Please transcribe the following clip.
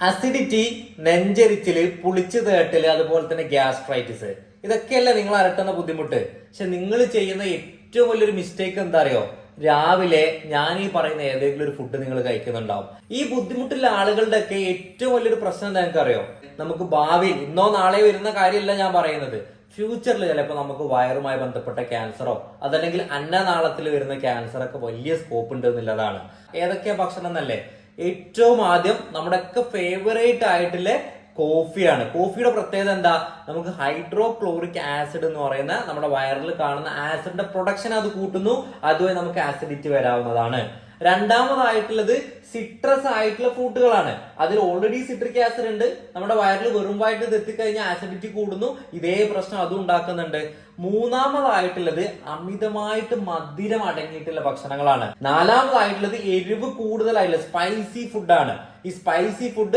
Acidity, നെഞ്ചരിച്ചില്, പുളിച്ചു തേട്ടല്, അതുപോലെ തന്നെ gastritis, ഇതൊക്കെയല്ല നിങ്ങൾ അലട്ടുന്ന ബുദ്ധിമുട്ട്. പക്ഷെ നിങ്ങൾ ചെയ്യുന്ന ഏറ്റവും വലിയൊരു മിസ്റ്റേക്ക് എന്താ അറിയോ? രാവിലെ ഞാൻ ഈ പറയുന്ന ഏതെങ്കിലും ഒരു ഫുഡ് നിങ്ങൾ കഴിക്കുന്നുണ്ടാവും. ഈ ബുദ്ധിമുട്ടുള്ള ആളുകളുടെ ഒക്കെ ഏറ്റവും വലിയൊരു പ്രശ്നം എന്താ നിങ്ങൾക്ക് അറിയോ? നമുക്ക് ഭാവിയിൽ ഇന്നോ നാളെയോ വരുന്ന കാര്യമല്ല ഞാൻ പറയുന്നത്, ഫ്യൂച്ചറിൽ ചിലപ്പോൾ നമുക്ക് വയറുമായി ബന്ധപ്പെട്ട ക്യാൻസറോ അതല്ലെങ്കിൽ അന്നനാളത്തിൽ വരുന്ന ക്യാൻസറൊക്കെ വലിയ സ്കോപ്പ് ഉണ്ട് എന്നുള്ളതാണ്. ഏതൊക്കെയാ ഭക്ഷണം എന്നല്ലേ? ഏറ്റവും ആദ്യം നമ്മുടെ ഒക്കെ ഫേവറേറ്റ് ആയിട്ടുള്ള കോഫിയാണ്. കോഫിയുടെ പ്രത്യേകത എന്താ? നമുക്ക് ഹൈഡ്രോക്ലോറിക് ആസിഡ് എന്ന് പറയുന്ന നമ്മുടെ വയറിൽ കാണുന്ന ആസിഡിന്റെ പ്രൊഡക്ഷൻ അത് കൂട്ടുന്നു. അതുവഴി നമുക്ക് ആസിഡിറ്റി വരാവുന്നതാണ്. രണ്ടാമതായിട്ടുള്ളത് സിട്രസ് ആയിട്ടുള്ള ഫ്രൂട്ടുകളാണ്. അതിൽ ഓൾറെഡി സിട്രിക് ആസിഡ് ഉണ്ട്. നമ്മുടെ വയറിൽ വെറുമ്പായിട്ട് ഇത് എത്തിക്കഴിഞ്ഞാൽ ആസിഡിറ്റി കൂടുന്നു. ഇതേ പ്രശ്നം അതും ഉണ്ടാക്കുന്നുണ്ട്. മൂന്നാമതായിട്ടുള്ളത് അമിതമായിട്ട് മധുരം അടങ്ങിയിട്ടുള്ള ഭക്ഷണങ്ങളാണ്. നാലാമതായിട്ടുള്ളത് എരിവ് കൂടുതലായിട്ടുള്ള സ്പൈസി ഫുഡാണ്. ഈ സ്പൈസി ഫുഡ്